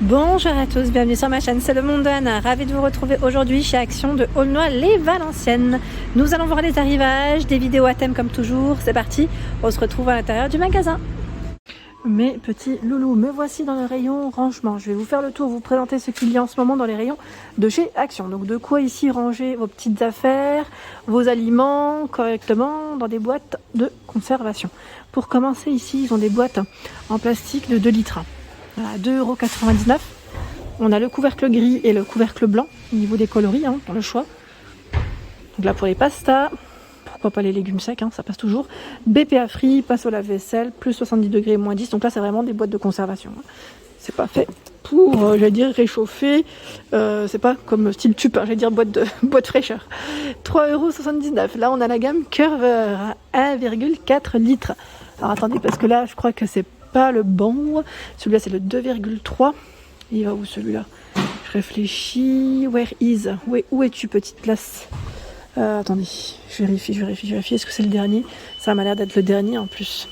Bonjour à tous, bienvenue sur ma chaîne, c'est le monde d'Anna. Ravi de vous retrouver aujourd'hui chez Action de Aulnoy-les-Valenciennes. Nous allons voir les arrivages, des vidéos à thème comme toujours. C'est parti, on se retrouve à l'intérieur du magasin. Mes petits loulous, me voici dans le rayon rangement. Je vais vous faire le tour, vous présenter ce qu'il y a en ce moment dans les rayons de chez Action. Donc de quoi ici ranger vos petites affaires, vos aliments correctement dans des boîtes de conservation. Pour commencer ici, ils ont des boîtes en plastique de 2 litres. À 2,99 €. On a le couvercle gris et le couvercle blanc au niveau des coloris, pour le choix. Donc là pour les pastas, pourquoi pas les légumes secs, ça passe toujours. BPA free, passe au lave-vaisselle, plus 70 degrés, moins 10. Donc là c'est vraiment des boîtes de conservation. C'est pas fait pour, réchauffer. C'est pas comme style tube, boîte fraîcheur. 3,79 €. Là on a la gamme Curver à 1,4 litres. Alors attendez, parce que là je crois que c'est pas le bon, celui-là c'est le 2,3. Il va où celui-là? Je réfléchis. Où es-tu, petite place? Attendez, je vérifie. Est-ce que c'est le dernier? Ça m'a l'air d'être le dernier en plus.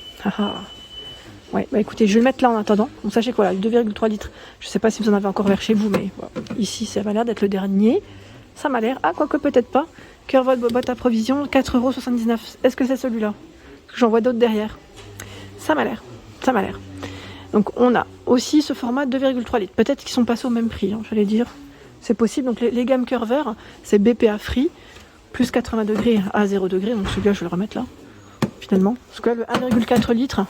Ouais, écoutez, je vais le mettre là en attendant. Donc sachez quoi, là, le 2,3 litres. Je sais pas si vous en avez encore vers chez vous, mais voilà. Ici ça m'a l'air d'être le dernier. Ça m'a l'air, quoique peut-être pas. Curve boîte à provision, 4,79 €. Est-ce que c'est celui-là? J'en vois d'autres derrière. Ça m'a l'air. Donc on a aussi ce format 2,3 litres. Peut-être qu'ils sont passés au même prix, j'allais dire. C'est possible. Donc les gammes Curver, c'est BPA free, plus 80 degrés à 0 degrés. Donc celui-là, je vais le remettre là, finalement. Parce que là, le 1,4 litres,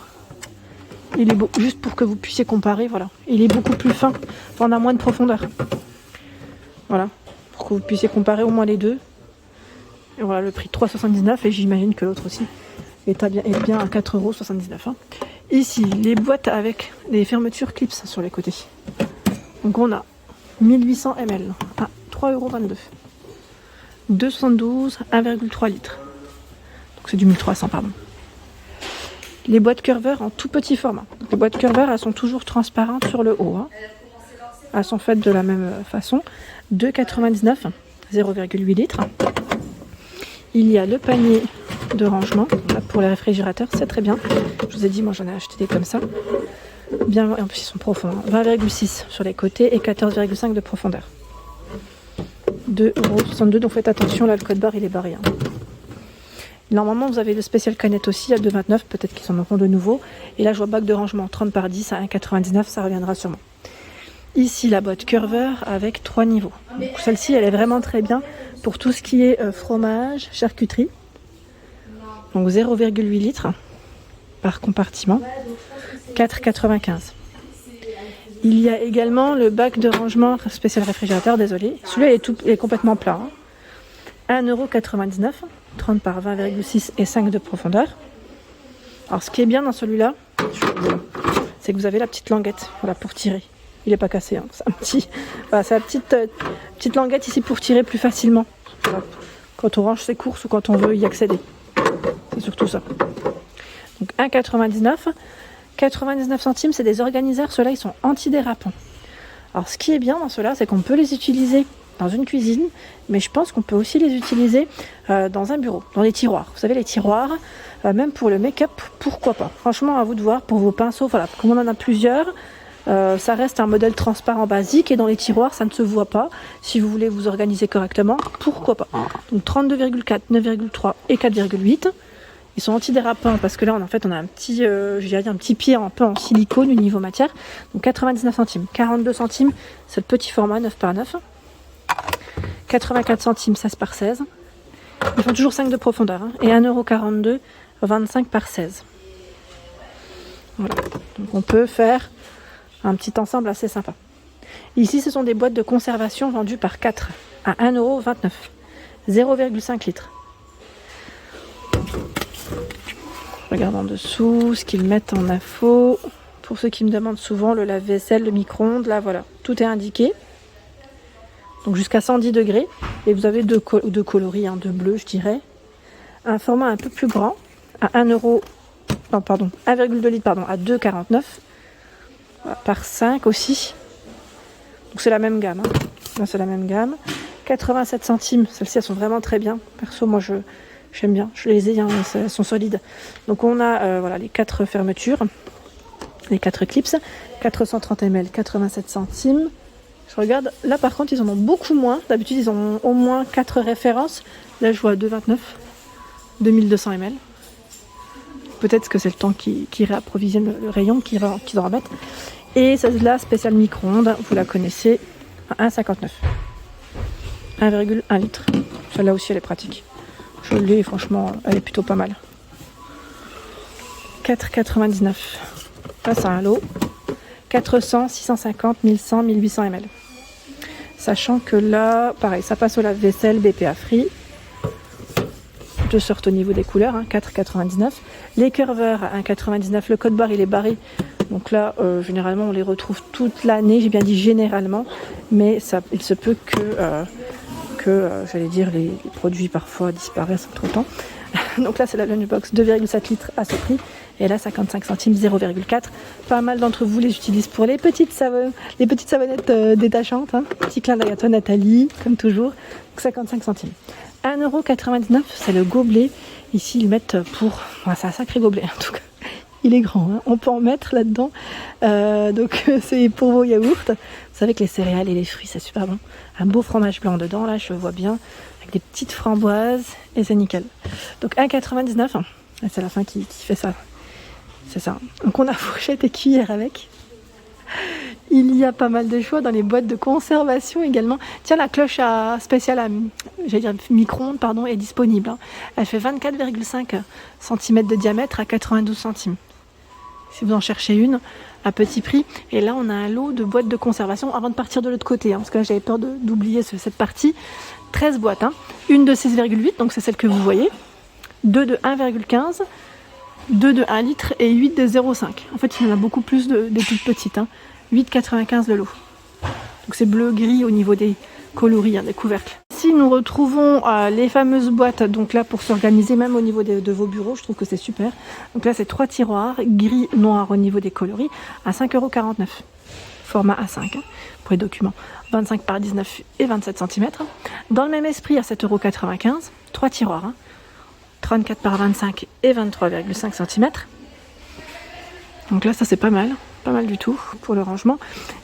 il est beau. Juste pour que vous puissiez comparer, voilà. Il est beaucoup plus fin. Enfin, on a moins de profondeur. Voilà. Pour que vous puissiez comparer au moins les deux. Et voilà, le prix 3,79 €. Et j'imagine que l'autre aussi est bien à 4,79 €. Ici, les boîtes avec les fermetures clips sur les côtés. Donc on a 1800 ml à 3,22 €. 2,72 €, 1,3 litres. Donc c'est du 1300, pardon. Les boîtes Curver en tout petit format. Donc les boîtes Curver, elles sont toujours transparentes sur le haut. Elles sont faites de la même façon. 2,99 €, 0,8 litres. Il y a le panier de rangement pour les réfrigérateurs, c'est très bien. Je vous ai dit, moi j'en ai acheté des comme ça. Bien, en plus ils sont profonds. 20,6 € sur les côtés et 14,5 € de profondeur. 2,62 €, donc faites attention, là le code barre il est barré. Normalement vous avez le spécial canette aussi à 2,29 €, peut-être qu'ils en auront de nouveau. Et là je vois bac de rangement 30 par 10 à 1,99 €, ça reviendra sûrement. Ici la boîte Curver avec 3 niveaux. Donc celle-ci elle est vraiment très bien pour tout ce qui est fromage, charcuterie. Donc 0,8 litres par compartiment, 4,95 €. Il y a également le bac de rangement spécial réfrigérateur, désolé. Celui-là est complètement plat. 1,99 €, 30 par 20,6 et 5 de profondeur. Alors ce qui est bien dans celui-là, c'est que vous avez la petite languette, voilà, pour tirer. Il n'est pas cassé, c'est la petite languette ici pour tirer plus facilement. Voilà. Quand on range ses courses ou quand on veut y accéder. C'est surtout ça. Donc 1,99 €, 99 centimes, c'est des organiseurs. Ceux-là, ils sont antidérapants. Alors ce qui est bien dans ceux-là, c'est qu'on peut les utiliser dans une cuisine, mais je pense qu'on peut aussi les utiliser dans un bureau, dans les tiroirs. Vous savez, les tiroirs, même pour le make-up, pourquoi pas. Franchement, à vous de voir, pour vos pinceaux, voilà, comme on en a plusieurs, ça reste un modèle transparent basique et dans les tiroirs ça ne se voit pas. Si vous voulez vous organiser correctement, pourquoi pas. Donc 32,4, 9,3 et 4,8. Ils sont antidérapants parce que là on a un petit, un petit pied un peu en silicone au niveau matière. Donc 99 centimes, 42 centimes, c'est le petit format 9 par 9. 84 centimes, 16 par 16. Ils font toujours 5 de profondeur. Et 1,42 €, 25 par 16. Voilà. Donc on peut faire un petit ensemble assez sympa. Ici, ce sont des boîtes de conservation vendues par 4 à 1,29 €, 0,5 litres. Je regarde en dessous ce qu'ils mettent en info. Pour ceux qui me demandent souvent, le lave-vaisselle, le micro-ondes, là voilà, tout est indiqué. Donc jusqu'à 110 degrés. Et vous avez deux coloris, deux bleus, je dirais. Un format un peu plus grand, à 1,2 litres, à 2,49 € par 5 aussi. Donc c'est la même gamme. Là, c'est la même gamme. 87 centimes. Celles-ci, elles sont vraiment très bien. Perso, moi, j'aime bien. Je les ai, elles sont solides. Donc on a les 4 fermetures. les 4 clips, 430 ml, 87 centimes. Je regarde, là par contre ils en ont beaucoup moins, d'habitude ils ont au moins 4 références, là je vois 2,29, 2200 ml. Peut-être que c'est le temps qui réapprovisionne le rayon, qu'ils en remettent. Et celle-là, spéciale micro-ondes, vous la connaissez, à 1,59. 1,1 litre. Celle-là aussi elle est pratique. Je l'ai et franchement elle est plutôt pas mal. 4,99. Là c'est un lot. 400, 650, 1100, 1800 ml. Sachant que là, pareil, ça passe au lave-vaisselle BPA Free. De sorte au niveau des couleurs, hein, 4,99. Les curveurs à 1,99. Le code barre il est barré. Donc là, généralement, on les retrouve toute l'année. J'ai bien dit généralement. Mais ça, il se peut que j'allais dire, les produits parfois disparaissent entre temps. Donc là, c'est la Lunchbox 2,7 litres à ce prix. Et là, 55 centimes, 0,4. Pas mal d'entre vous les utilisent pour les petites savonnettes détachantes. Hein. Petit clin d'œil à toi, Nathalie, comme toujours. Donc 55 centimes. 1,99 €, c'est le gobelet. Ici, ils mettent pour... Ouais, c'est un sacré gobelet, en tout cas. Il est grand, hein. On peut en mettre là-dedans. Donc, c'est pour vos yaourts. Vous savez que les céréales et les fruits, c'est super bon. Un beau fromage blanc dedans, là, je vois bien. Avec des petites framboises. Et c'est nickel. Donc, 1,99 €. C'est la fin qui fait ça. C'est ça. Donc, on a fourchette et cuillère avec. Il y a pas mal de choix dans les boîtes de conservation également. Tiens, la cloche spéciale à micro-ondes est disponible. Hein. Elle fait 24,5 cm de diamètre à 92 centimes. Si vous en cherchez une, à petit prix. Et là, on a un lot de boîtes de conservation avant de partir de l'autre côté. Hein, parce que là, j'avais peur d'oublier cette partie. 13 boîtes. Hein. Une de 6,8, donc c'est celle que vous voyez. 2 de 1,15. 2 de 1 litre et 8 de 0,5. En fait, il y en a beaucoup plus des toutes petites. Hein. 8,95 le lot. Donc c'est bleu-gris au niveau des coloris, hein, des couvercles. Ici, nous retrouvons les fameuses boîtes. Donc là, pour s'organiser, même au niveau de vos bureaux, je trouve que c'est super. Donc là, c'est 3 tiroirs, gris, noir au niveau des coloris, à 5,49 €. Format A5 hein, pour les documents. 25 par 19 et 27 cm. Dans le même esprit, à 7,95 €. 3 tiroirs. Hein. 34 par 25 et 23,5 cm. Donc là, ça c'est pas mal du tout pour le rangement.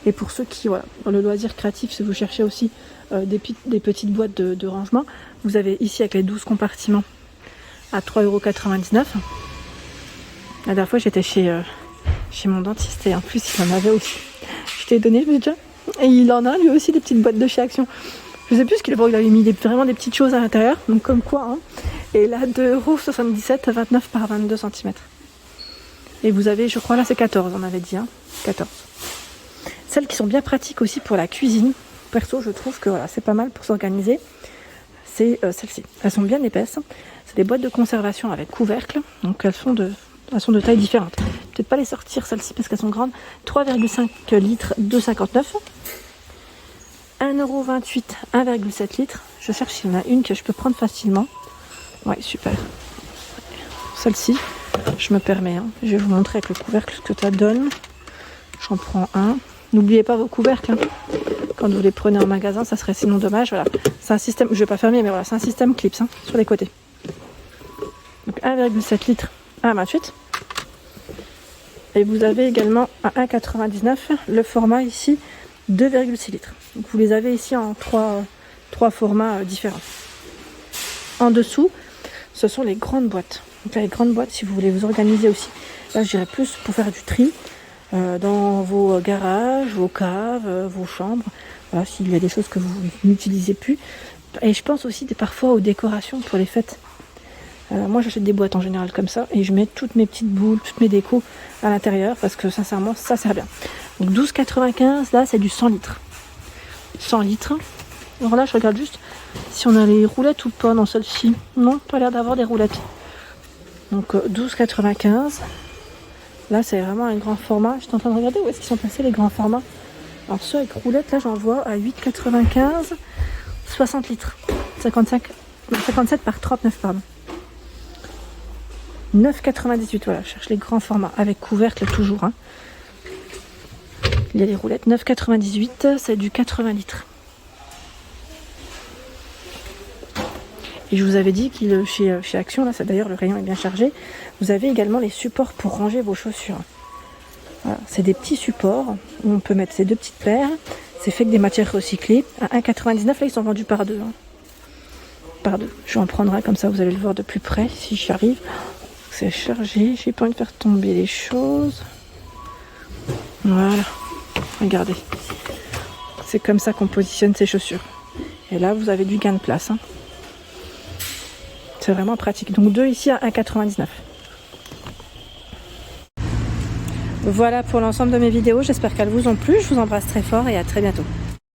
Et pour ceux qui, voilà, dans le loisir créatif, si vous cherchez aussi des petites boîtes de rangement, vous avez ici avec les 12 compartiments à 3,99 €. La dernière fois, j'étais chez mon dentiste et en plus, il en avait aussi. Je t'ai donné, je me dis déjà. Et il en a lui aussi des petites boîtes de chez Action. Je sais plus ce qu'il avait mis vraiment des petites choses à l'intérieur, donc comme quoi. Hein. Et là, 2,77 €, 29 par 22 cm. Et vous avez, je crois, là c'est 14, on avait dit, hein, 14. Celles qui sont bien pratiques aussi pour la cuisine, perso, je trouve que voilà, c'est pas mal pour s'organiser. C'est celles-ci. Elles sont bien épaisses. C'est des boîtes de conservation avec couvercle, donc elles sont de tailles différentes. Peut-être pas les sortir celles-ci parce qu'elles sont grandes. 3,5 litres, 2,59 €. 1,28 €, 1,7 litres. Je cherche s'il y en a une que je peux prendre facilement. Ouais, super. Celle-ci, je me permets. Hein. Je vais vous montrer avec le couvercle ce que ça donne. J'en prends un. N'oubliez pas vos couvercles. Hein. Quand vous les prenez en magasin, ça serait sinon dommage. Voilà. C'est un système, je vais pas fermer, mais voilà, c'est un système clips hein, sur les côtés. Donc 1,7 litres, 1,28. Et vous avez également à 1,99 € le format ici 2,6 litres. Donc vous les avez ici en trois formats différents. En dessous, ce sont les grandes boîtes. Donc là, les grandes boîtes, si vous voulez vous organiser aussi, là je dirais plus pour faire du tri dans vos garages, vos caves, vos chambres. Voilà, s'il y a des choses que vous n'utilisez plus. Et je pense aussi parfois aux décorations pour les fêtes. Moi j'achète des boîtes en général comme ça et je mets toutes mes petites boules, toutes mes décos à l'intérieur parce que sincèrement ça sert bien. Donc 12,95 là c'est du 100 litres. 100 litres. Alors là je regarde juste si on a les roulettes ou pas dans celle-ci. Non, pas l'air d'avoir des roulettes. Donc 12,95. Là c'est vraiment un grand format. Je suis en train de regarder où est-ce qu'ils sont passés les grands formats. Alors ceux avec roulettes là j'en vois à 8,95. 60 litres. 57 par 39 pardon. 9,98, voilà, je cherche les grands formats avec couvercle toujours. Hein. Il y a les roulettes, 9,98, c'est du 80 litres. Et je vous avais dit que chez Action, là, d'ailleurs le rayon est bien chargé, vous avez également les supports pour ranger vos chaussures. Voilà, c'est des petits supports où on peut mettre ces deux petites paires. C'est fait avec des matières recyclées. À 1,99 là, ils sont vendus par deux. Hein. Par deux. Je vais en prendre un comme ça, vous allez le voir de plus près si j'y arrive. C'est chargé, j'ai pas envie de faire tomber les choses. Voilà, regardez. C'est comme ça qu'on positionne ces chaussures. Et là, vous avez du gain de place. Hein. C'est vraiment pratique. Donc deux ici à 1,99. Voilà pour l'ensemble de mes vidéos. J'espère qu'elles vous ont plu. Je vous embrasse très fort et à très bientôt.